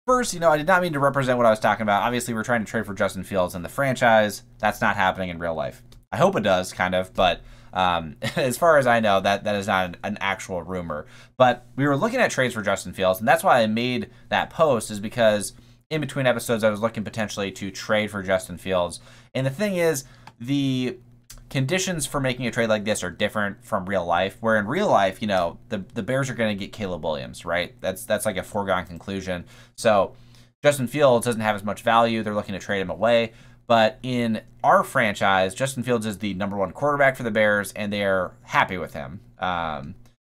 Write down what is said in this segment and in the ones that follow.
First, I did not mean to represent what I was talking about. Obviously, we're trying to trade for Justin Fields in the franchise. That's not happening in real life. I hope it does, kind of, but as far as I know, that is not an actual rumor. But we were looking at trades for Justin Fields, and that's why I made that post, is because in between episodes, I was looking potentially to trade for Justin Fields. And the thing is, the conditions for making a trade like this are different from real life, where in real life, the Bears are going to get Caleb Williams, right? That's like a foregone conclusion. So Justin Fields doesn't have as much value. They're looking to trade him away. But in our franchise, Justin Fields is the #1 quarterback for the Bears, and they're happy with him. And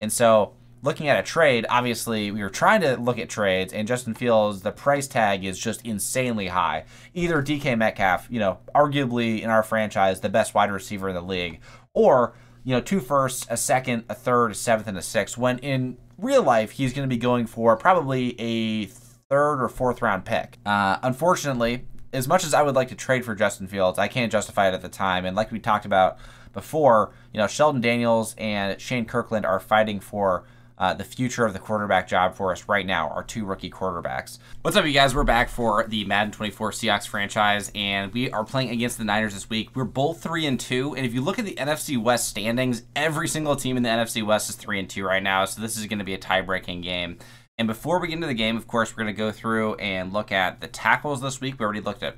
so looking at a trade, obviously we were trying to look at trades, and Justin Fields, the price tag is just insanely high. Either DK Metcalf, arguably in our franchise, the best wide receiver in the league, or, 2 firsts, a second, a third, a seventh, and a sixth, when in real life, he's going to be going for probably a third or fourth round pick. Unfortunately, as much as I would like to trade for Justin Fields, I can't justify it at the time. And like we talked about before, Sheldon Daniels and Shane Kirkland are fighting for the future of the quarterback job for us right now, our 2 rookie quarterbacks. What's up, you guys? We're back for the Madden 24 Seahawks franchise, and we are playing against the Niners this week. We're both 3-2, and if you look at the NFC West standings, every single team in the NFC West is 3-2 right now, so this is going to be a tie-breaking game. And before we get into the game, of course, we're going to go through and look at the tackles this week. We already looked at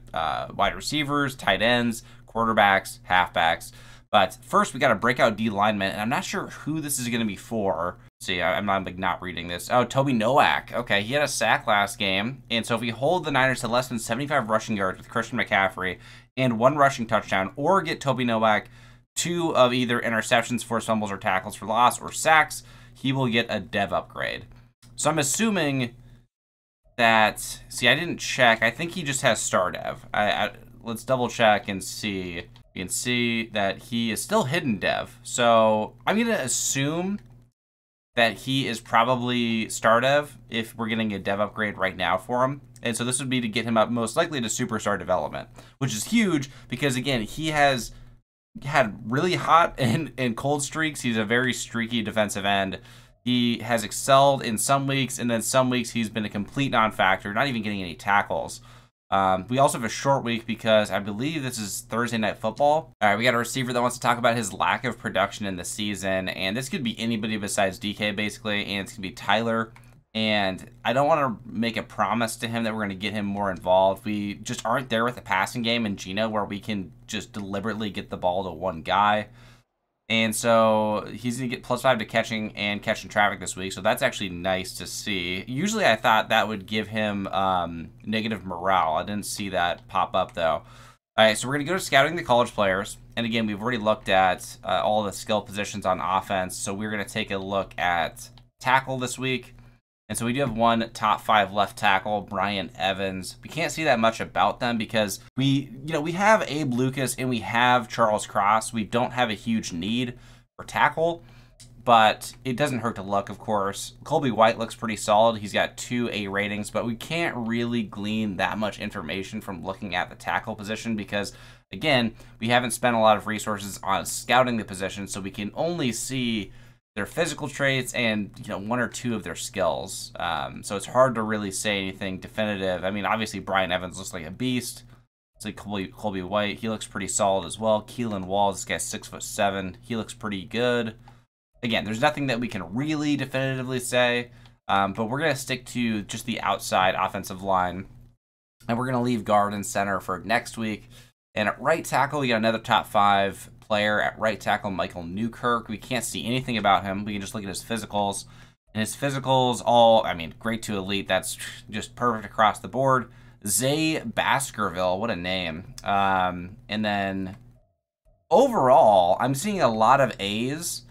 wide receivers, tight ends, quarterbacks, halfbacks. But first, we got a breakout D lineman, and I'm not sure who this is going to be for. See, I'm not reading this. Oh, Toby Nowak. Okay, he had a sack last game. And so if we hold the Niners to less than 75 rushing yards with Christian McCaffrey and 1 rushing touchdown, or get Toby Nowak 2 of either interceptions, forced fumbles, or tackles for loss, or sacks, he will get a dev upgrade. So I'm assuming that, see, I didn't check. I think he just has star dev. Let's double check and see. You can see that he is still hidden dev. So I'm going to assume that he is probably star dev if we're getting a dev upgrade right now for him. And so this would be to get him up most likely to superstar development, which is huge because, again, he has had really hot and cold streaks. He's a very streaky defensive end. He has excelled in some weeks, and then some weeks he's been a complete non-factor, not even getting any tackles. We also have a short week because I believe this is Thursday Night Football. All right, we got a receiver that wants to talk about his lack of production in the season, and this could be anybody besides DK, basically, and it's going to be Tyler. And I don't want to make a promise to him that we're going to get him more involved. We just aren't there with the passing game in Gino where we can just deliberately get the ball to one guy. And so he's going to get +5 to catching and catching traffic this week. So that's actually nice to see. Usually I thought that would give him negative morale. I didn't see that pop up, though. All right, so we're going to go to scouting the college players. And again, we've already looked at all the skill positions on offense. So we're going to take a look at tackle this week. And so we do have 1 top 5 left tackle, Brian Evans. We can't see that much about them because we have Abe Lucas and we have Charles Cross. We don't have a huge need for tackle, but it doesn't hurt to look, of course. Colby White looks pretty solid. He's got 2 A ratings, but we can't really glean that much information from looking at the tackle position because, again, we haven't spent a lot of resources on scouting the position, so we can only see their physical traits and 1 or 2 of their skills. So it's hard to really say anything definitive. I mean, obviously Brian Evans looks like a beast. It's like Colby White. He looks pretty solid as well. Keelan Walls, this guy's 6'7". He looks pretty good. Again, there's nothing that we can really definitively say, but we're going to stick to just the outside offensive line, and we're going to leave guard and center for next week. And at right tackle, we got another top 5 player at right tackle, Michael Newkirk. We can't see anything about him. We can just look at his physicals. And his physicals, great to elite. That's just perfect across the board. Zay Baskerville, what a name. And then overall, I'm seeing a lot of A's.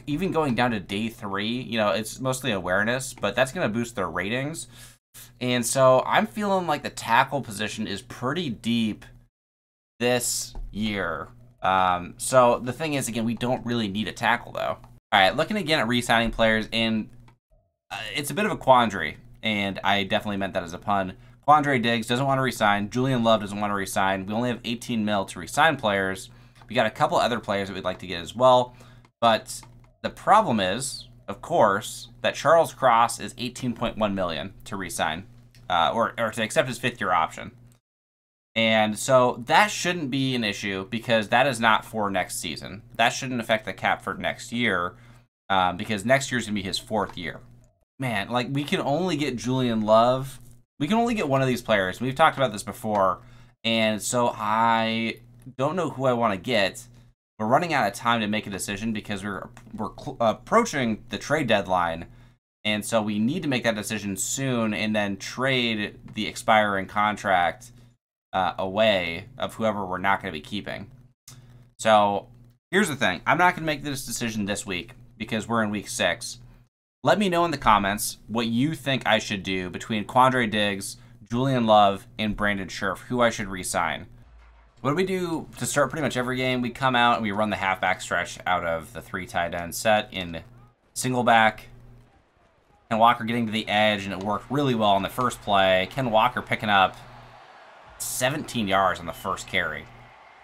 Even going down to day 3, it's mostly awareness, but that's going to boost their ratings. And so I'm feeling like the tackle position is pretty deep this year. So the thing is, again, we don't really need a tackle, though. All right, looking again at re-signing players, and it's a bit of a quandary, and I definitely meant that as a pun. Quandre Diggs doesn't want to resign. Julian Love doesn't want to resign. We only have 18 mil to resign players. We got a couple other players that we'd like to get as well. But the problem is, of course, that Charles Cross is 18.1 million to resign. or to accept his 5th-year option. And so that shouldn't be an issue because that is not for next season. That shouldn't affect the cap for next year because next year is going to be his 4th year. Man, like, we can only get Julian Love. We can only get one of these players. We've talked about this before. And so I don't know who I want to get. We're running out of time to make a decision because we're approaching the trade deadline. And so we need to make that decision soon and then trade the expiring contract away of whoever we're not going to be keeping. So here's the thing. I'm not going to make this decision this week because we're in week 6. Let me know in the comments what you think I should do between Quandre Diggs, Julian Love, and Brandon Scherff, who I should re-sign. What do we do to start pretty much every game? We come out and we run the halfback stretch out of the 3 tight end set in single back. Ken Walker getting to the edge, and it worked really well on the first play. Ken Walker picking up 17 yards on the first carry.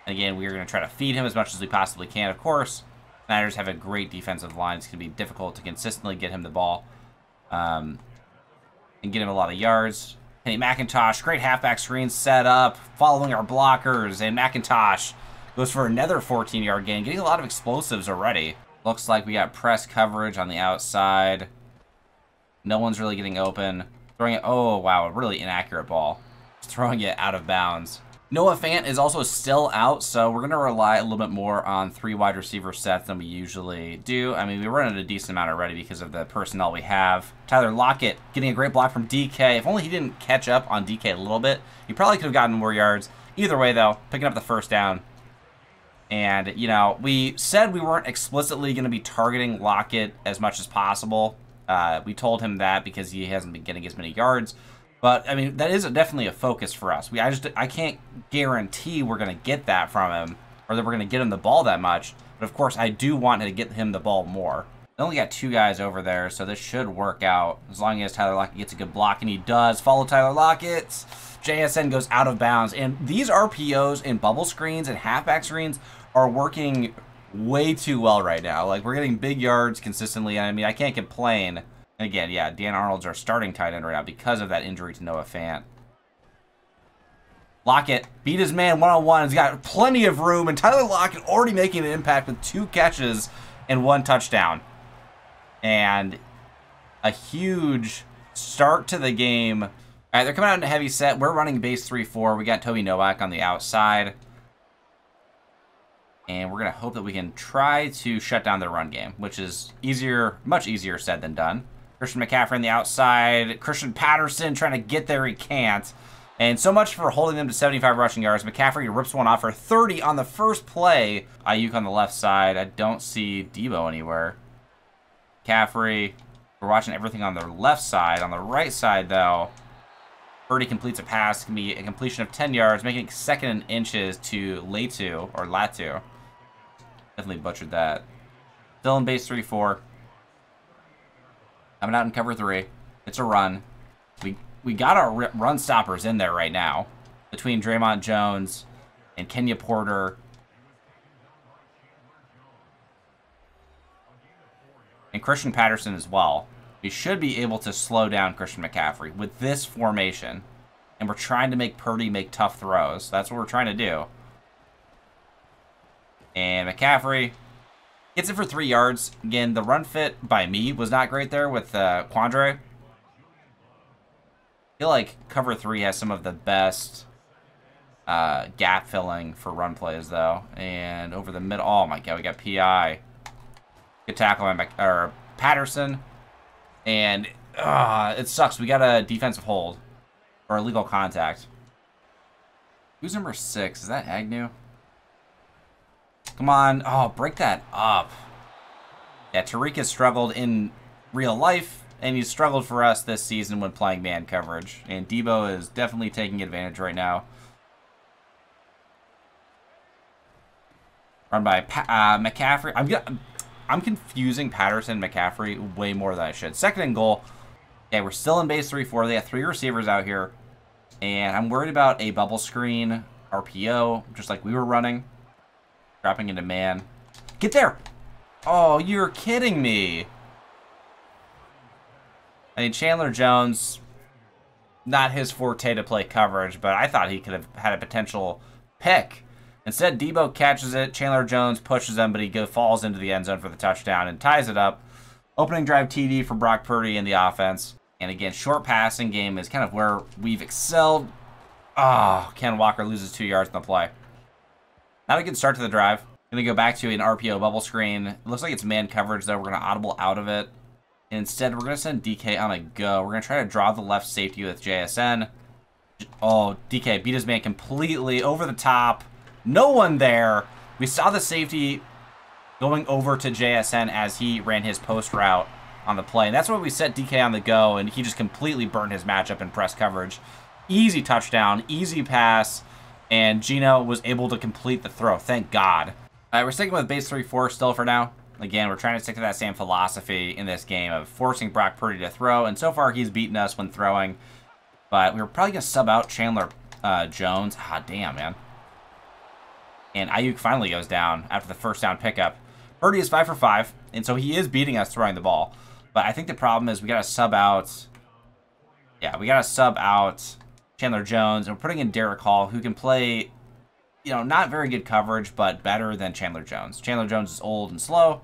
And again, we're going to try to feed him as much as we possibly can, of course. Niners have a great defensive line. It's going to be difficult to consistently get him the ball and get him a lot of yards. Kenny McIntosh, great halfback screen set up, following our blockers, and McIntosh goes for another 14-yard gain, getting a lot of explosives already. Looks like we got press coverage on the outside. No one's really getting open. Throwing it, oh wow, a really inaccurate ball. Just throwing it out of bounds. Noah Fant is also still out, so we're going to rely a little bit more on 3 wide receiver sets than we usually do. I mean, we run a decent amount already because of the personnel we have. Tyler Lockett getting a great block from DK. If only he didn't catch up on DK a little bit, he probably could have gotten more yards. Either way, though, picking up the first down. And, you know, we said we weren't explicitly going to be targeting Lockett as much as possible. We told him that because he hasn't been getting as many yards. But, I mean, that is definitely a focus for us. I can't guarantee we're going to get that from him or that we're going to get him the ball that much. But, of course, I do want to get him the ball more. I only got 2 guys over there, so this should work out as long as Tyler Lockett gets a good block, and he does. Follow Tyler Lockett. JSN goes out of bounds. And these RPOs and bubble screens and halfback screens are working way too well right now. Like, we're getting big yards consistently. I mean, I can't complain. And again, yeah, Dan Arnold's our starting tight end right now because of that injury to Noah Fant. Lockett beat his man one-on-one. He's got plenty of room, and Tyler Lockett already making an impact with 2 catches and 1 touchdown. And a huge start to the game. All right, they're coming out in a heavy set. We're running base 3-4. We got Toby Nowak on the outside. And we're going to hope that we can try to shut down their run game, which is easier, much easier said than done. Christian McCaffrey on the outside. Christian Patterson trying to get there. He can't. And so much for holding them to 75 rushing yards. McCaffrey rips one off for 30 on the first play. Ayuk on the left side. I don't see Debo anywhere. McCaffrey. We're watching everything on the left side. On the right side, though, Purdy completes a pass. It can be a completion of 10 yards, making it 2nd and inches to Latu. Definitely butchered that. Still in base 3-4. Coming out in cover 3. It's a run. We got our run stoppers in there right now. Between Draymond Jones and Kenya Porter. And Christian Patterson as well. We should be able to slow down Christian McCaffrey with this formation. And we're trying to make Purdy make tough throws. That's what we're trying to do. And McCaffrey gets it for 3 yards. Again, the run fit by me was not great there with Quandre. I feel like cover 3 has some of the best gap filling for run plays, though. And over the middle, oh my god, we got PI. Good tackle by Patterson. And it sucks. We got a defensive hold or illegal contact. Who's number 6? Is that Agnew? Come on. Oh, break that up. Yeah, Tariq has struggled in real life, and he's struggled for us this season when playing man coverage. And Debo is definitely taking advantage right now. Run by McCaffrey. I'm confusing Patterson and McCaffrey way more than I should. 2nd and goal. Okay, we're still in base 3-4. They have 3 receivers out here. And I'm worried about a bubble screen RPO, just like we were running. Dropping into man. Get there! Oh, you're kidding me. I mean, Chandler Jones not his forte to play coverage, but I thought he could have had a potential pick. Instead, Debo catches it. Chandler Jones pushes him, but he falls into the end zone for the touchdown and ties it up. Opening drive TD for Brock Purdy in the offense. And again, short passing game is kind of where we've excelled. Oh, Ken Walker loses 2 yards in the play. Not a good start to the drive. Going to go back to an RPO bubble screen. It looks like it's man coverage, though. We're going to audible out of it. Instead, we're going to send DK on a go. We're going to try to draw the left safety with JSN. Oh, DK beat his man completely over the top. No one there. We saw the safety going over to JSN as he ran his post route on the play. And that's why we set DK on the go, and he just completely burned his matchup in press coverage. Easy touchdown, easy pass, and Gino was able to complete the throw. Thank God. All right, we're sticking with base 3-4 still for now. Again, we're trying to stick to that same philosophy in this game of forcing Brock Purdy to throw, and so far he's beaten us when throwing. But we were probably going to sub out Chandler Jones. Ah, damn, man. And Ayuk finally goes down after the first down pickup. Purdy is 5 for 5, and so he is beating us throwing the ball. But I think the problem is we got to sub out... Yeah, we got to sub out Chandler Jones, and we're putting in Derek Hall, who can play, you know, not very good coverage, but better than Chandler Jones. Chandler Jones is old and slow,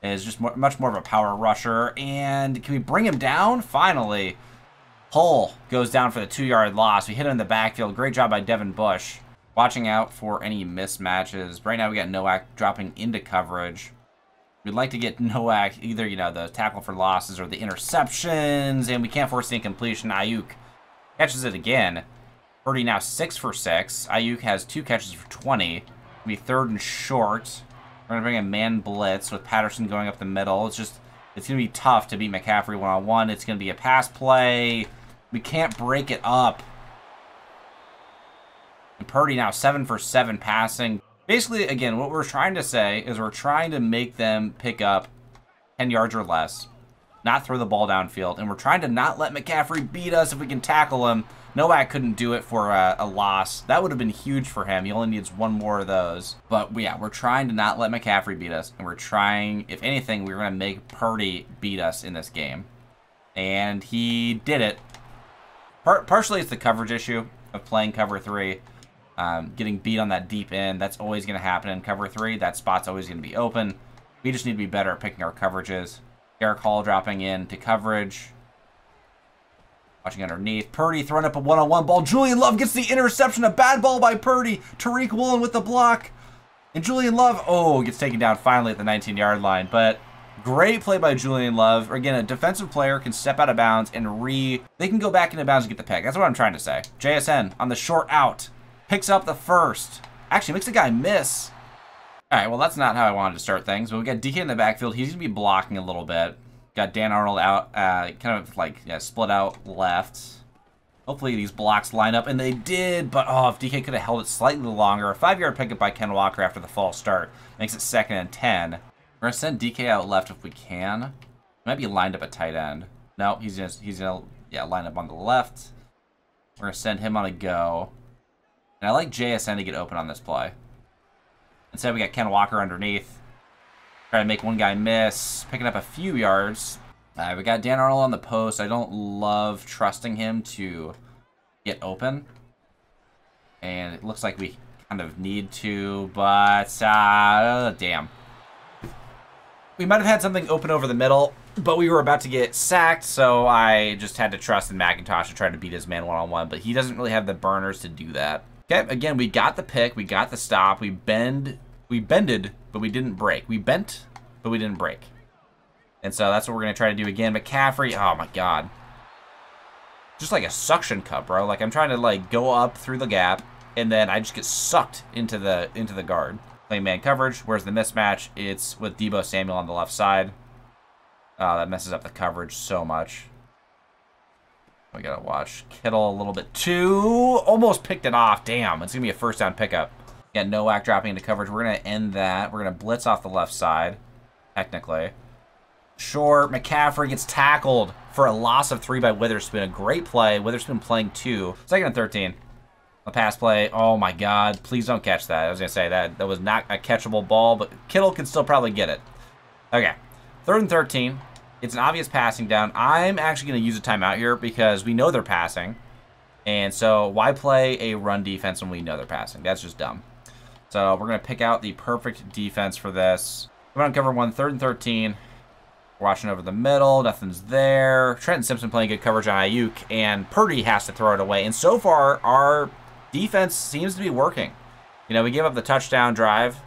is just much more of a power rusher, and can we bring him down? Finally. Hull goes down for the 2-yard loss. We hit him in the backfield. Great job by Devin Bush. Watching out for any mismatches. Right now we got Nowak dropping into coverage. We'd like to get Nowak either, you know, the tackle for losses or the interceptions, and we can't force the incompletion. Ayuk catches it again. Purdy now 6 for 6. Ayuk has 2 catches for 20. It'll be 3rd and short. We're going to bring a man blitz with Patterson going up the middle. It's going to be tough to beat McCaffrey one-on-one. It's going to be a pass play. We can't break it up. And Purdy now 7 for 7 passing. Basically, again, what we're trying to say is we're trying to make them pick up 10 yards or less, not throw the ball downfield, and we're trying to not let McCaffrey beat us if we can tackle him. Nowak couldn't do it for a loss. That would have been huge for him. He only needs 1 more of those. But yeah, we're trying to not let McCaffrey beat us, and we're trying, if anything, we're going to make Purdy beat us in this game. And he did it. Partially it's the coverage issue of playing cover 3. Getting beat on that deep end, that's always going to happen in cover 3. That spot's always going to be open. We just need to be better at picking our coverages. Derek Hall dropping in to coverage. Watching underneath. Purdy throwing up a one-on-one ball. Julian Love gets the interception. A bad ball by Purdy. Tariq Woolen with the block. And Julian Love, gets taken down finally at the 19-yard line. But great play by Julian Love. Again, a defensive player can step out of bounds and they can go back into bounds and get the pick. That's what I'm trying to say. JSN on the short out. Picks up the first. Actually, makes a guy miss. All right, well, that's not how I wanted to start things. But we got DK in the backfield. He's going to be blocking a little bit. Got Dan Arnold out, kind of like split out left. Hopefully these blocks line up, and they did. But, if DK could have held it slightly longer. A 5-yard pickup by Ken Walker after the false start. Makes it 2nd and 10. We're going to send DK out left if we can. He might be lined up at tight end. No, he's gonna line up on the left. We're going to send him on a go. And I like JSN to get open on this play. Instead, we got Ken Walker underneath. Trying to make one guy miss. Picking up a few yards. We got Dan Arnold on the post. I don't love trusting him to get open. And it looks like we kind of need to, but damn. We might have had something open over the middle, but we were about to get sacked, so I just had to trust in McIntosh to try to beat his man one-on-one, but he doesn't really have the burners to do that. Okay, again, we got the pick, we got the stop, we bended, but we didn't break. We bent, but we didn't break. And so that's what we're going to try to do again. McCaffrey, oh my God. Just like a suction cup, bro. Like I'm trying to like go up through the gap, and then I just get sucked into the guard. Playing man coverage, where's the mismatch? It's with Deebo Samuel on the left side. That messes up the coverage so much. We gotta watch Kittle a little bit too. Almost picked it off. Damn, it's gonna be a 1st down pickup. Got Nowak dropping into coverage. We're gonna end that. We're gonna blitz off the left side, technically. Short, McCaffrey gets tackled for a loss of 3 by Witherspoon. A great play. Witherspoon playing 2. 2nd and 13. A pass play. Oh my God! Please don't catch that. I was gonna say that was not a catchable ball, but Kittle can still probably get it. Okay, 3rd and 13. It's an obvious passing down. I'm actually going to use a timeout here because we know they're passing. And so why play a run defense when we know they're passing? That's just dumb. So we're going to pick out the perfect defense for this. We're going to cover 1, 3rd and 13. We're watching over the middle. Nothing's there. Trenton Simpson playing good coverage on Ayuk. And Purdy has to throw it away. And so far, our defense seems to be working. You know, we gave up the touchdown drive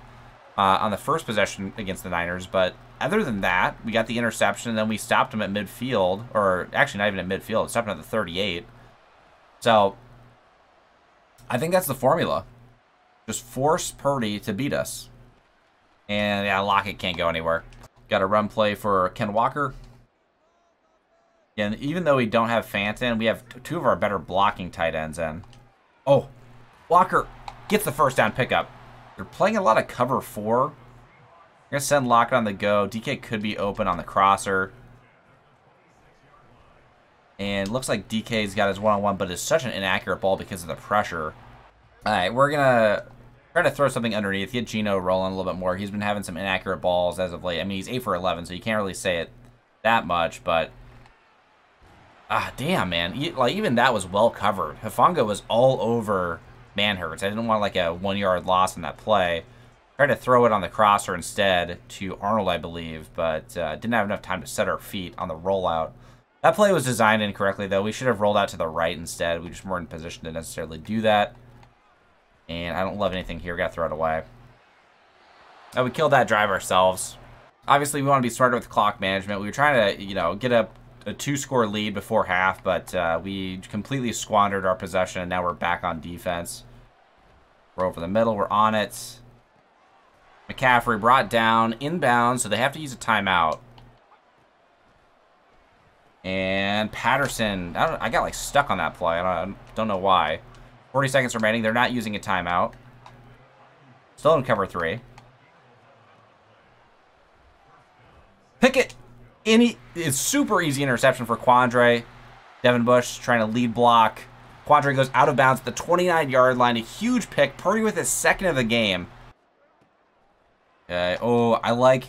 on the first possession against the Niners. But other than that, we got the interception. And then we stopped them at midfield. Or actually, not even at midfield. Stopped them at the 38. So I think that's the formula. Just force Purdy to beat us. And yeah, Lockett can't go anywhere. Got a run play for Ken Walker. And even though we don't have Fanton, we have two of our better blocking tight ends in. Oh, Walker gets the first down pickup. They're playing a lot of cover 4. We're going to send Lockett on the go. DK could be open on the crosser. And looks like DK's got his one-on-one, but it's such an inaccurate ball because of the pressure. All right, we're going to try to throw something underneath, get Geno rolling a little bit more. He's been having some inaccurate balls as of late. I mean, he's 8 for 11, so you can't really say it that much, but damn, man. Even that was well covered. Hufanga was all over Manhurts. I didn't want like a 1-yard loss in that play. Tried to throw it on the crosser instead to Arnold, I believe, but didn't have enough time to set our feet on the rollout. That play was designed incorrectly, though. We should have rolled out to the right instead. We just weren't in position to necessarily do that. And I don't love anything here. We got to throw it away. We killed that drive ourselves. Obviously, we want to be smarter with clock management. We were trying to, get a 2-score lead before half, but we completely squandered our possession, and now we're back on defense. We're over the middle. We're on it. McCaffrey brought down inbound, so they have to use a timeout. And Patterson, I got like stuck on that play. I don't know why. 40 seconds remaining. They're not using a timeout. Still in cover 3. Pickett. It's super easy interception for Quandre. Devin Bush trying to lead block. Quandre goes out of bounds at the 29-yard line. A huge pick. Purdy with his second of the game. Okay. Oh, I like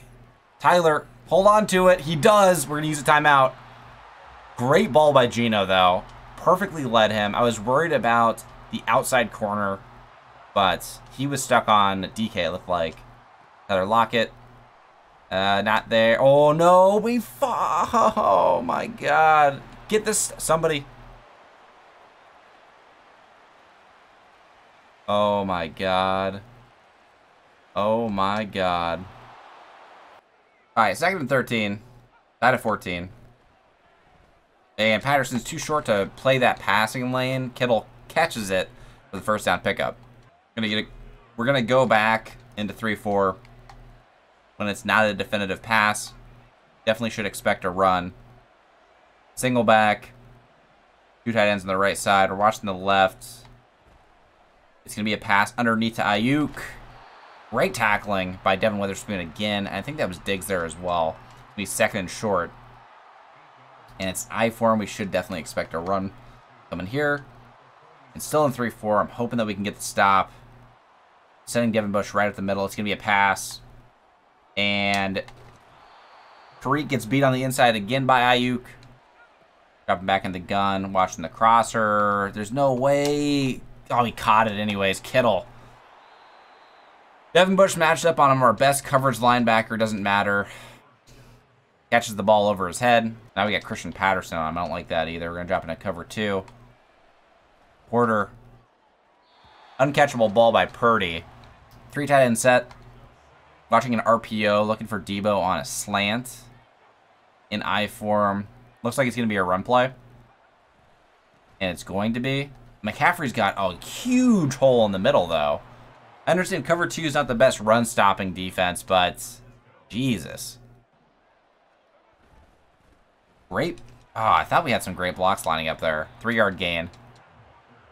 Tyler. Hold on to it. He does. We're going to use a timeout. Great ball by Geno, though. Perfectly led him. I was worried about the outside corner, but he was stuck on DK, it looked like. Tyler Lockett. Not there. Oh, no. We fought. Oh, my God. Get this. Somebody. Oh, my God. Oh, my God. All right, 2nd and 13. 9 of 14. And Patterson's too short to play that passing lane. Kittle catches it for the first down pickup. We're gonna go back into 3-4 when it's not a definitive pass. Definitely should expect a run. Single back. 2 tight ends on the right side. We're watching the left. It's gonna be a pass underneath to Ayuk. Great tackling by Devin Witherspoon again. I think that was Diggs there as well. It'll be 2nd and short. And it's I for him. We should definitely expect a run coming here. And still in 3-4. I'm hoping that we can get the stop. Sending Devin Bush right up the middle. It's going to be a pass. And Tariq gets beat on the inside again by Ayuk. Dropping back in the gun. Watching the crosser. There's no way. Oh, he caught it anyways. Kittle. Devin Bush matched up on him. Our best coverage linebacker. Doesn't matter. Catches the ball over his head. Now we got Christian Patterson on him. I don't like that either. We're going to drop in a cover 2. Porter. Uncatchable ball by Purdy. 3 tight end set. Watching an RPO. Looking for Debo on a slant. In I form. Looks like it's going to be a run play. And it's going to be. McCaffrey's got a huge hole in the middle, though. I understand cover 2 is not the best run-stopping defense, but Jesus. Great. Oh, I thought we had some great blocks lining up there. 3-yard gain.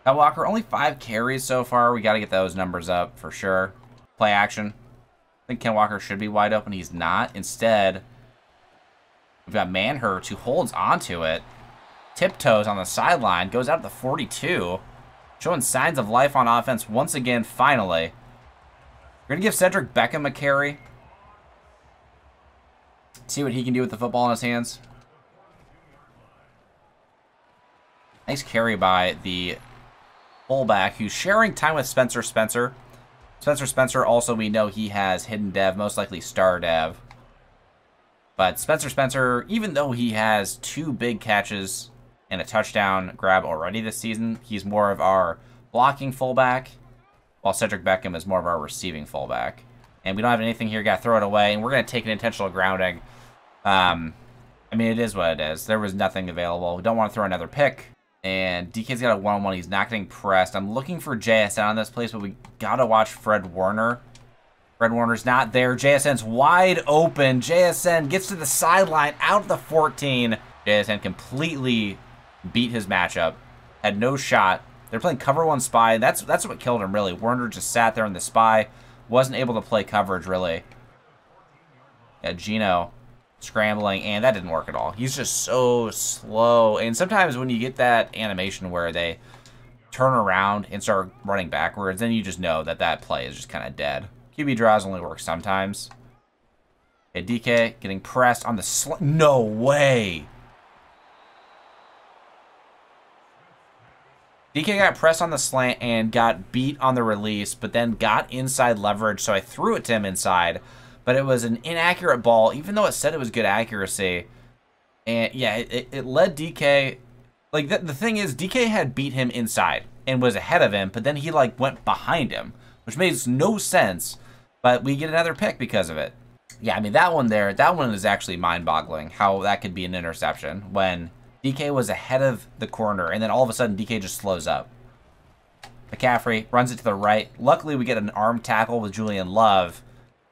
Kyle Walker, only 5 carries so far. We got to get those numbers up for sure. Play action. I think Ken Walker should be wide open. He's not. Instead, we've got Manhurts who holds onto it. Tiptoes on the sideline. Goes out at the 42. Showing signs of life on offense once again, finally. We're going to give Cedric Beckham a carry. See what he can do with the football in his hands. Nice carry by the fullback who's sharing time with Spencer Spencer. Spencer also, we know he has hidden dev, most likely star dev. But Spencer, even though he has 2 big catches and a touchdown grab already this season, he's more of our blocking fullback, while Cedric Beckham is more of our receiving fullback. And we don't have anything here, got to throw it away, and we're going to take an intentional grounding. I mean, it is what it is. There was nothing available. We don't want to throw another pick. And DK's got a 1-on-1. He's not getting pressed. I'm looking for JSN on this place, but we got to watch Fred Warner. Fred Warner's not there. JSN's wide open. JSN gets to the sideline, out of the 14. JSN completely beat his matchup. Had no shot. They're playing cover 1 spy. That's what killed him, really. Warner just sat there in the spy. Wasn't able to play coverage, really. Yeah, Gino scrambling, and that didn't work at all. He's just so slow. And sometimes when you get that animation where they turn around and start running backwards, then you just know that that play is just kind of dead. QB draws only work sometimes. Okay, DK getting pressed on the no way. DK got pressed on the slant and got beat on the release, but then got inside leverage, so I threw it to him inside. But it was an inaccurate ball, even though it said it was good accuracy. And yeah, it led DK. Like, the thing is, DK had beat him inside and was ahead of him, but then he, like, went behind him, which makes no sense. But we get another pick because of it. Yeah, I mean, that one is actually mind-boggling, how that could be an interception when DK was ahead of the corner, and then all of a sudden, DK just slows up. McCaffrey runs it to the right. Luckily, we get an arm tackle with Julian Love.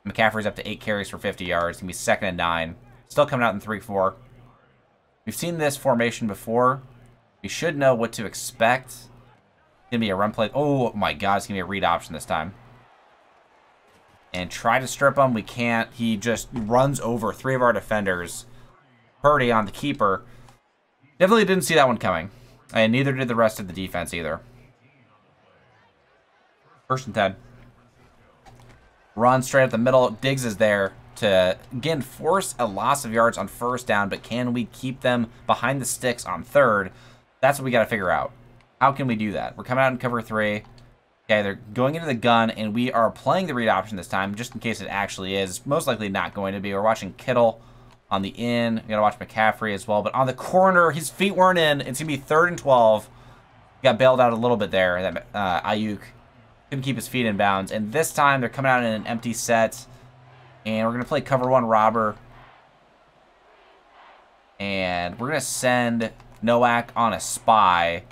McCaffrey's up to 8 carries for 50 yards. It's going to be 2nd and 9. Still coming out in 3-4. We've seen this formation before. We should know what to expect. It's going to be a run play. Oh, my God. It's going to be a read option this time. And try to strip him. We can't. He just runs over 3 of our defenders. Purdy on the keeper. Definitely didn't see that one coming. And neither did the rest of the defense either. 1st and 10. Run straight up the middle. Diggs is there to, again, force a loss of yards on 1st down, but can we keep them behind the sticks on 3rd? That's what we got to figure out. How can we do that? We're coming out in cover 3. Okay, they're going into the gun, and we are playing the read option this time, just in case it actually is. Most likely not going to be. We're watching Kittle on the in. We got to watch McCaffrey as well, but on the corner, his feet weren't in. It's going to be 3rd and 12. Got bailed out a little bit there. That Ayuk couldn't keep his feet in bounds. And this time, they're coming out in an empty set. And we're going to play cover 1 robber. And we're going to send Nowak on a spy.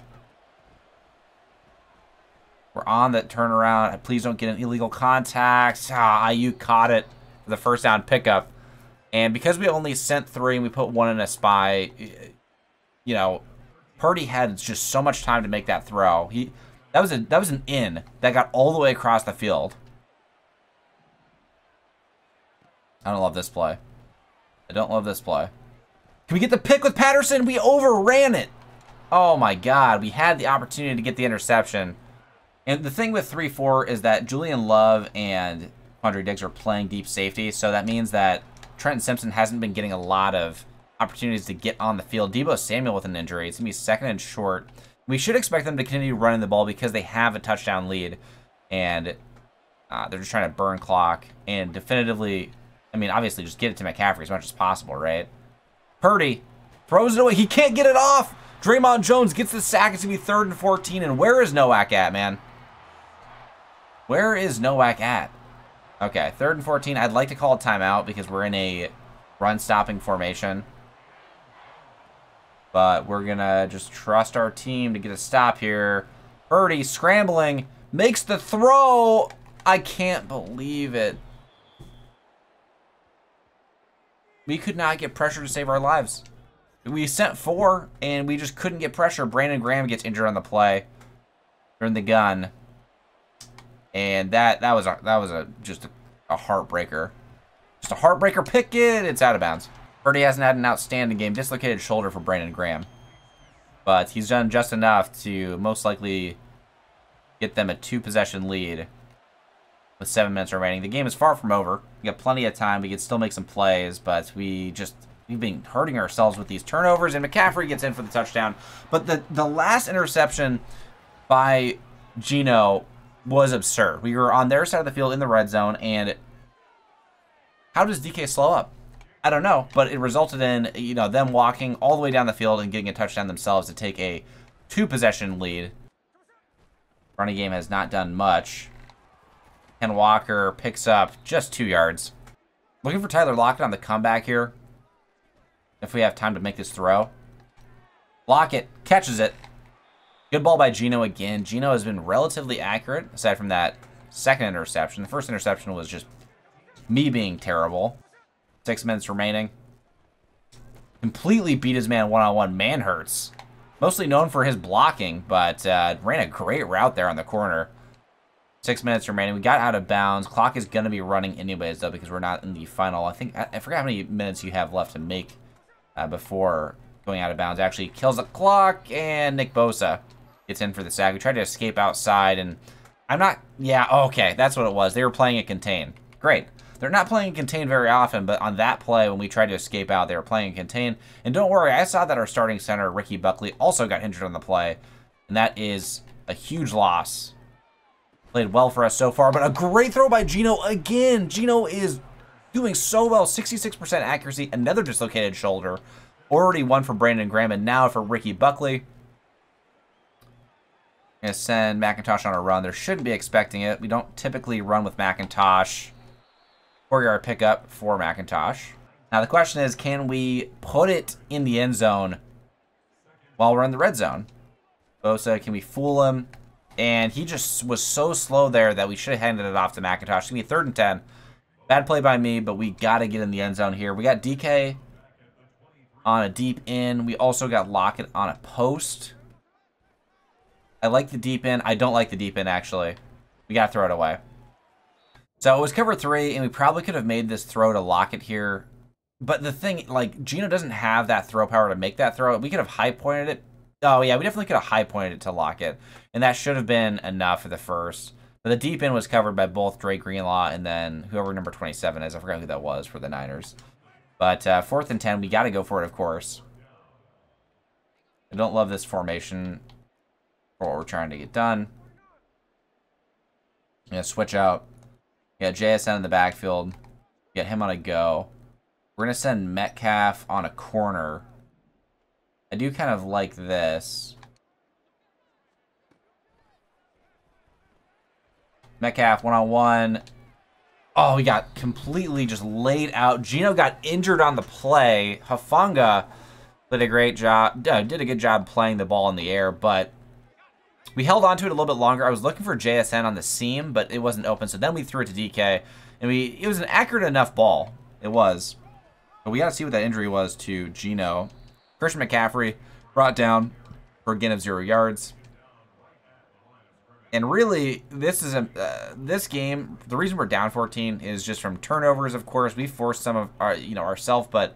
We're on the turnaround. Please don't get an illegal contact. Ayuk caught it for the 1st down pickup. And because we only sent 3 and we put 1 in a spy, you know, Purdy had just so much time to make that throw. That was an in that got all the way across the field. I don't love this play. I don't love this play. Can we get the pick with Patterson? We overran it. Oh my God. We had the opportunity to get the interception. And the thing with 3-4 is that Julian Love and Quandre Diggs are playing deep safety. So that means that Trenton Simpson hasn't been getting a lot of opportunities to get on the field. Deebo Samuel with an injury. It's going to be 2nd and short. We should expect them to continue running the ball because they have a touchdown lead. And they're just trying to burn clock. And definitively, I mean, obviously, just get it to McCaffrey as much as possible, right? Purdy throws it away. He can't get it off. Draymond Jones gets the sack. It's going to be 3rd and 14. And where is Nowak at, man? Where is Nowak at? Okay, 3rd and 14. I'd like to call a timeout because we're in a run-stopping formation. But we're going to just trust our team to get a stop here. Purdy scrambling. Makes the throw. I can't believe it. We could not get pressure to save our lives. We sent 4, and we just couldn't get pressure. Brandon Graham gets injured on the play. They're in the gun. And that was just a heartbreaker. Just a heartbreaker. Pick it. It's out of bounds. Purdy hasn't had an outstanding game. Dislocated shoulder for Brandon Graham. But he's done just enough to most likely get them a 2-possession lead with 7 minutes remaining. The game is far from over. We got plenty of time. We can still make some plays, but we've been hurting ourselves with these turnovers, and McCaffrey gets in for the touchdown. But the last interception by Geno was absurd. We were on their side of the field in the red zone, and how does DK slow up? I don't know, but it resulted in, you know, them walking all the way down the field and getting a touchdown themselves to take a 2-possession lead. Running game has not done much. Ken Walker picks up just 2 yards. Looking for Tyler Lockett on the comeback here. If we have time to make this throw. Lockett catches it. Good ball by Geno again. Geno has been relatively accurate, aside from that second interception. The first interception was just me being terrible. 6 minutes remaining. Completely beat his man one-on-one. Manhurts. Mostly known for his blocking, but ran a great route there on the corner. 6 minutes remaining. We got out of bounds. Clock is going to be running anyways, though, because we're not in the final. I forgot how many minutes you have left to make before going out of bounds. Actually kills the clock, and Nick Bosa gets in for the sack. We tried to escape outside, and I'm not... Yeah, okay, that's what it was. They were playing it contain. Great. They're not playing it contain very often, but on that play, when we tried to escape out, they were playing it contain. And don't worry, I saw that our starting center, Ricky Buckley, also got injured on the play, and that is a huge loss. Played well for us so far, but a great throw by Geno again. Geno is doing so well. 66% accuracy, another dislocated shoulder. Already one for Brandon Graham, and now for Ricky Buckley. Going to send McIntosh on a run. There shouldn't be expecting it. We don't typically run with McIntosh. 4-yard pickup for McIntosh. Now the question is, can we put it in the end zone while we're in the red zone? Bosa, can we fool him? And he just was so slow there that we should have handed it off to McIntosh. It's going to be 3rd and 10. Bad play by me, but we got to get in the end zone here. We got DK on a deep in. We also got Lockett on a post. I like the deep in. I don't like the deep in, actually. We got to throw it away. So it was cover 3, and we probably could have made this throw to Lockett here. But the thing, like, Geno doesn't have that throw power to make that throw. We could have high-pointed it. Oh, yeah, we definitely could have high-pointed it to Lockett. And that should have been enough for the first. But the deep end was covered by both Drake Greenlaw and then whoever number 27 is. I forgot who that was for the Niners. But 4th and 10, we got to go for it, of course. I don't love this formation for what we're trying to get done. I'm going to switch out. We got JSN in the backfield. Get him on a go. We're going to send Metcalf on a corner. I do kind of like this. Metcalf one-on-one. Oh, he got completely just laid out. Geno got injured on the play. Hufanga did a great job. Did a good job playing the ball in the air, but we held on to it a little bit longer. I was looking for JSN on the seam, but it wasn't open. So then we threw it to DK, and it was an accurate enough ball. It was. But we got to see what that injury was to Geno. Christian McCaffrey brought down for a gain of 0 yards. And really, this is this game. The reason we're down 14 is just from turnovers. Of course, we forced some of our, ourselves, but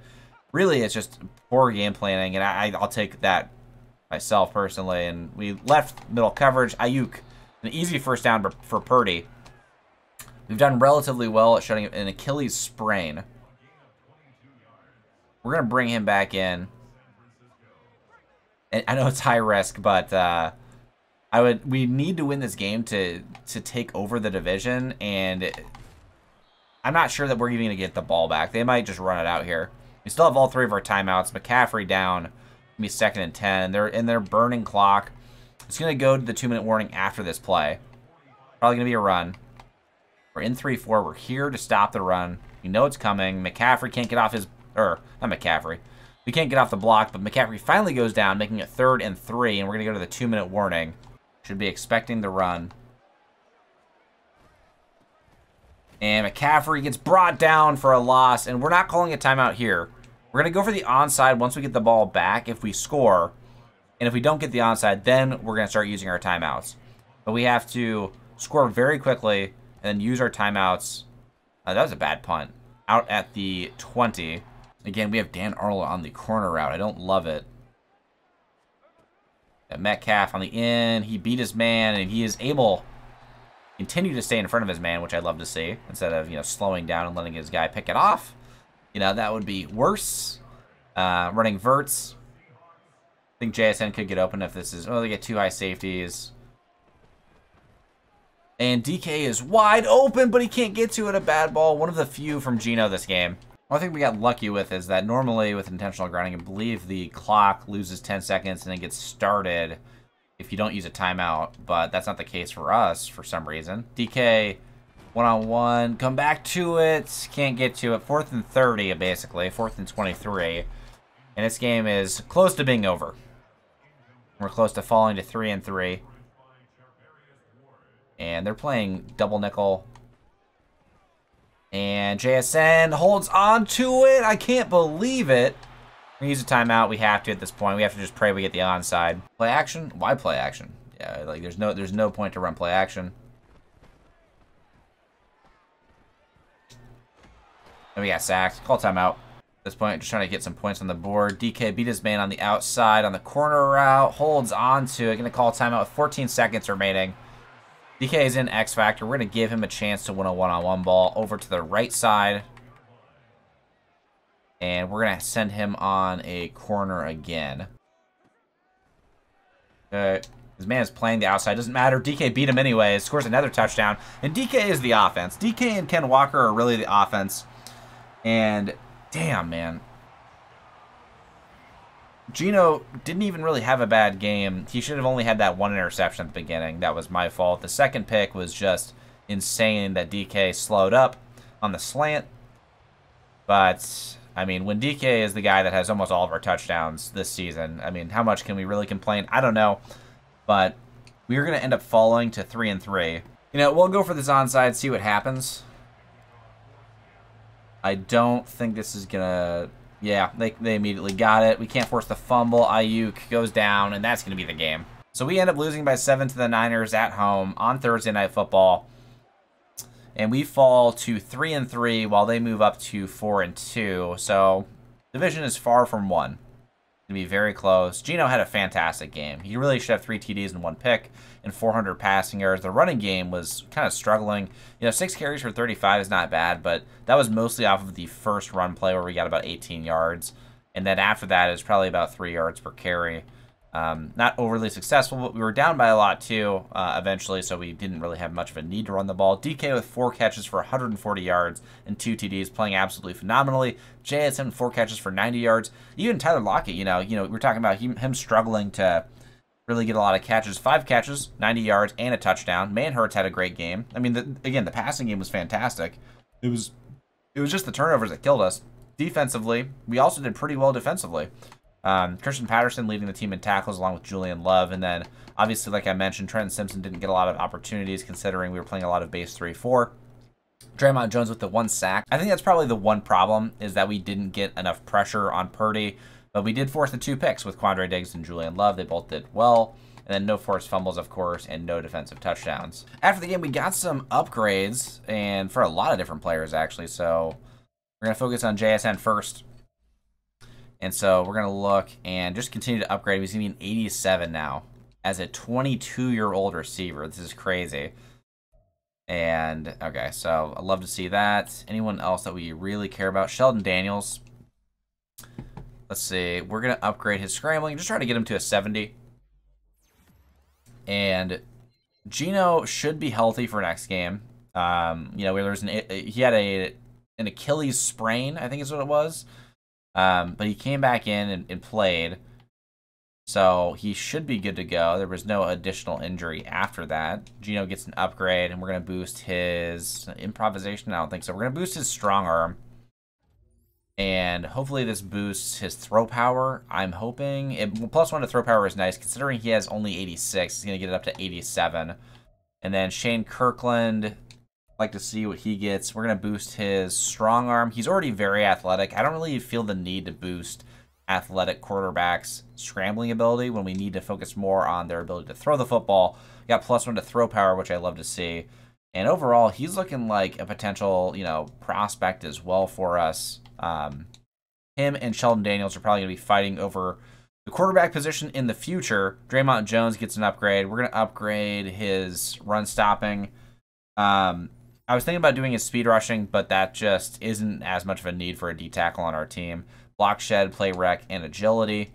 really, it's just poor game planning, and I'll take that myself personally. And we left middle coverage. Ayuk, an easy first down for Purdy. We've done relatively well at shutting an Achilles sprain. We're gonna bring him back in. And I know it's high risk, but we need to win this game to take over the division, and I'm not sure that we're even going to get the ball back. They might just run it out here. We still have all 3 of our timeouts. McCaffrey down. It'll be 2nd and 10. They're in their burning clock. It's going to go to the 2-minute warning after this play. Probably going to be a run. We're in 3-4. We're here to stop the run. We know it's coming. McCaffrey can't get off his... not McCaffrey. We can't get off the block, but McCaffrey finally goes down, making it 3rd and 3, and we're going to go to the 2-minute warning. Should be expecting the run. And McCaffrey gets brought down for a loss, and we're not calling a timeout here. We're going to go for the onside once we get the ball back if we score. And if we don't get the onside, then we're going to start using our timeouts. But we have to score very quickly and then use our timeouts. That was a bad punt. Out at the 20. Again, we have Dan Arnold on the corner route. I don't love it. Metcalf on the in. He beat his man, and he is able to continue to stay in front of his man, which I'd love to see, instead of, slowing down and letting his guy pick it off. That would be worse. Running verts. I think JSN could get open if this is... Oh, they get 2 high safeties. And DK is wide open, but he can't get to it. A bad ball. One of the few from Geno this game. One thing we got lucky with is that normally with intentional grounding, I believe the clock loses 10 seconds and then gets started if you don't use a timeout. But that's not the case for us for some reason. DK, one-on-one. Come back to it. Can't get to it. 4th and 30, basically. 4th and 23. And this game is close to being over. We're close to falling to 3 and 3. And they're playing double nickel. And JSN holds on to it. I can't believe it. We use a timeout. We have to at this point. We have to just pray we get the onside. Play action? Why play action? Yeah, like there's no point to run play action. And we got sacked. Call timeout. At this point, just trying to get some points on the board. DK beat his man on the outside on the corner route. Holds on to it. Going to call timeout with 14 seconds remaining. DK is in X Factor. We're going to give him a chance to win a one-on-one ball over to the right side. And we're going to send him on a corner again. Okay. His man is playing the outside. Doesn't matter. DK beat him anyway. Scores another touchdown. And DK is the offense. DK and Ken Walker are really the offense. And damn, man. Geno didn't even really have a bad game. He should have only had that one interception at the beginning. That was my fault. The second pick was just insane that DK slowed up on the slant. But, I mean, when DK is the guy that has almost all of our touchdowns this season, I mean, how much can we really complain? I don't know. But we're going to end up falling to 3 and 3. You know, we'll go for this onside, see what happens. I don't think this is going to... Yeah, they immediately got it. We can't force the fumble. Ayuk goes down, and that's going to be the game. So we end up losing by 7 to the Niners at home on Thursday Night Football. And we fall to 3 and 3 while they move up to 4 and 2. So division is far from won. It's going to be very close. Geno had a fantastic game. He really should have 3 TDs and 1 pick and 400 passing yards. The running game was kind of struggling. You know, 6 carries for 35 is not bad, but that was mostly off of the first run play where we got about 18 yards. And then after that, it's probably about 3 yards per carry. Not overly successful, but we were down by a lot too eventually, so we didn't really have much of a need to run the ball. DK with 4 catches for 140 yards and 2 TDs, playing absolutely phenomenally. JSN 4 catches for 90 yards. Even Tyler Lockett, you know, we're talking about him struggling to really get a lot of catches. 5 catches, 90 yards, and a touchdown. Manhurts had a great game. I mean, again, the passing game was fantastic. It was just the turnovers that killed us. Defensively, we also did pretty well defensively. Christian Patterson leading the team in tackles along with Julian Love. And then, obviously, like I mentioned, Trenton Simpson didn't get a lot of opportunities considering we were playing a lot of base 3-4. Draymond Jones with the 1 sack. I think that's probably the one problem is that we didn't get enough pressure on Purdy. But we did force the 2 picks with Quandre Diggs and Julian Love. They both did well. And then no forced fumbles, of course, and no defensive touchdowns. After the game, we got some upgrades, and for a lot of different players, actually. So we're going to focus on JSN first. And so we're going to look and just continue to upgrade. He's going to be an 87 now as a 22-year-old receiver. This is crazy. And, okay, so I'd love to see that. Anyone else that we really care about? Sheldon Daniels. Let's see. We're going to upgrade his scrambling. Just try to get him to a 70. And Geno should be healthy for next game. You know, where there's he had an Achilles sprain, I think is what it was. But he came back in and played. So he should be good to go. There was no additional injury after that. Geno gets an upgrade, and we're going to boost his improvisation. I don't think so. We're going to boost his strong arm. And hopefully this boosts his throw power. I'm hoping. +1 to throw power is nice. Considering he has only 86, he's going to get it up to 87. And then Shane Kirkland, like to see what he gets. We're going to boost his strong arm. He's already very athletic. I don't really feel the need to boost athletic quarterbacks' scrambling ability when we need to focus more on their ability to throw the football. We got +1 to throw power, which I love to see. And overall, he's looking like a potential, you know, prospect as well for us. Him and Sheldon Daniels are probably going to be fighting over the quarterback position in the future. Draymond Jones gets an upgrade. We're going to upgrade his run stopping. I was thinking about doing his speed rushing, but that just isn't as much of a need for a D tackle on our team. Block shed, play rec, and agility.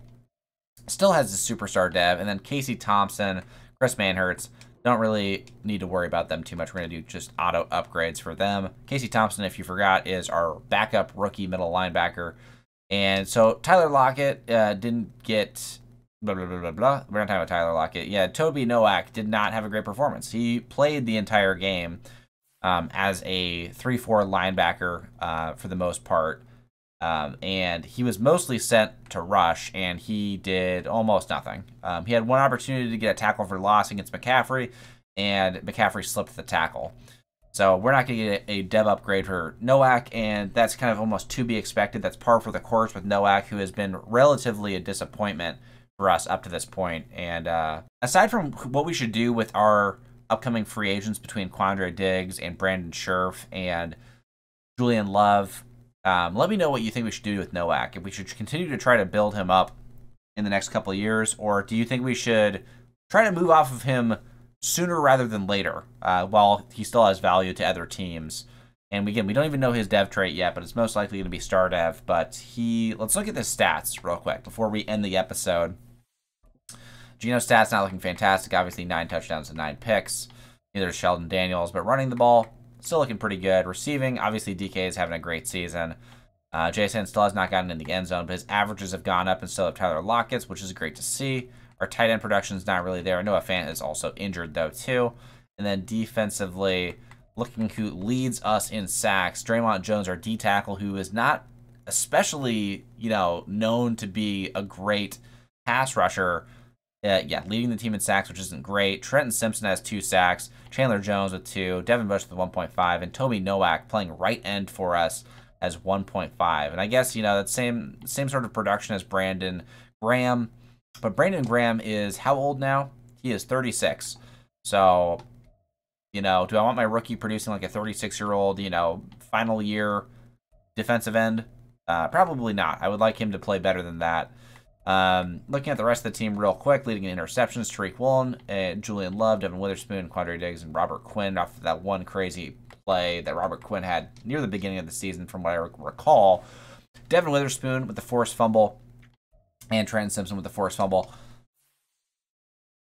Still has his superstar dev. And then Casey Thompson, Chris Manhurts. Don't really need to worry about them too much. We're going to do just auto upgrades for them. Casey Thompson, if you forgot, is our backup rookie middle linebacker. And so Tyler Lockett didn't get blah, blah, blah, blah, blah. We're not talking about Tyler Lockett. Yeah, Toby Nowak did not have a great performance. He played the entire game as a 3-4 linebacker for the most part. And he was mostly sent to rush, and he did almost nothing. He had one opportunity to get a tackle for loss against McCaffrey, and McCaffrey slipped the tackle. So we're not going to get a dev upgrade for Nowak, and that's kind of almost to be expected. That's par for the course with Nowak, who has been relatively a disappointment for us up to this point. And aside from what we should do with our upcoming free agents between Quandre Diggs and Brandon Scherff and Julian Love, let me know what you think we should do with Nowak. If we should continue to try to build him up in the next couple of years, or do you think we should try to move off of him sooner rather than later, while he still has value to other teams? And again, we don't even know his dev trait yet, but it's most likely going to be star dev. But let's look at his stats real quick before we end the episode. Gino's stats not looking fantastic. Obviously, 9 touchdowns and 9 picks. Neither is Sheldon Daniels, but running the ball, still looking pretty good. Receiving, obviously DK is having a great season. Jason still has not gotten in the end zone, but his averages have gone up instead of Tyler Lockett's, which is great to see. Our tight end production is not really there. Noah Fant is also injured, though, too. And then defensively, looking who leads us in sacks, Draymond Jones, our D tackle, who is not especially, known to be a great pass rusher. Leading the team in sacks, which isn't great. Trenton Simpson has 2 sacks. Chandler Jones with 2. Devin Bush with 1.5. And Toby Nowak playing right end for us as 1.5. And I guess, that same sort of production as Brandon Graham. But Brandon Graham is how old now? He is 36. So, do I want my rookie producing like a 36-year-old, final year defensive end? Probably not. I would like him to play better than that. Looking at the rest of the team real quick, leading in interceptions, Tariq Woolen, Julian Love, Devin Witherspoon, Quandre Diggs, and Robert Quinn off of that one crazy play that Robert Quinn had near the beginning of the season from what I recall. Devin Witherspoon with the forced fumble and Trenton Simpson with the forced fumble.